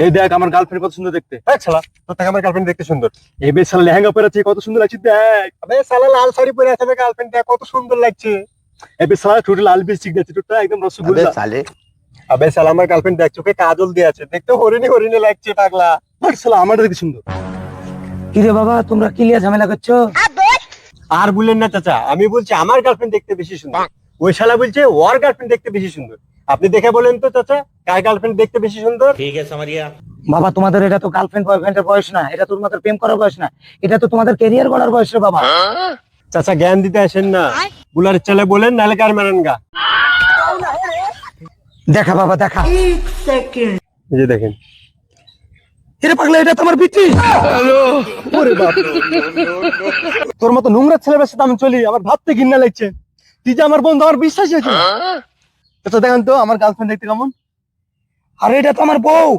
এই দেখ আমার গার্লফ্রেন্ড কত সুন্দর দেখতে। এই শালা, তোর থেকে আমার গার্লফ্রেন্ড দেখতে সুন্দর। এই বেশ শালা লেহেঙ্গা পরে আছে কত সুন্দর লাগছে দেখ। আবে শালা লাল শাড়ি পরে আছে, আমার গার্লফ্রেন্ড দেখ কত সুন্দর লাগছে। এই বেশ শালা ঠোঁটে লাল লিপস্টিক দিয়েছে, ঠোঁটটা একদম রসগোল্লা। আবে শালা আমার গার্লফ্রেন্ড দেখ চোখে কাজল দিয়ে আছে, দেখতে হরিণী হরিণী লাগছে পাগলা। ভাই শালা আমারটা দেখতে সুন্দর। কি রে বাবা, তোমরা কি লিয়া ঝামেলা করছো? আর বললেন না চাচা, আমি বলছি আমার গার্লফ্রেন্ড দেখতে বেশি সুন্দর, ওই শালা বলছে ওর গার্লফ্রেন্ড দেখতে বেশি সুন্দর। আপনি দেখে বলেন তো চাচা, কার গার্লফ্রেন্ড দেখতে বেশি সুন্দর? বাবা তোমাদের এটা তো গার্লফ্রেন্ড বয়ফ্রেন্ডের বয়স না, এটা তোমাদের প্রেম করার বয়স না, এটা তো তোমাদের ক্যারিয়ার গড়ার বয়স রে বাবা। চাচা জ্ঞান দিতে আসেন না, বুলার চলে বলেন নালে কার মারেন গা। দেখা বাবা দেখা। এই যে দেখেন। এরে পাগলা, এটা তোমার বিটি? ওরে বাপ রে। তোর মতো নোংরা ছেলের সাথে আমি চলি, আমার ভাবতে ঘৃণা লাগছে। তুই যে আমার বন্ধু, আমার বিশ্বাসই হচ্ছে না। আচ্ছা দেখেন তো আমার গার্লফ্রেন্ড দেখতে কেমন। আরে এটা তো আমার বউ।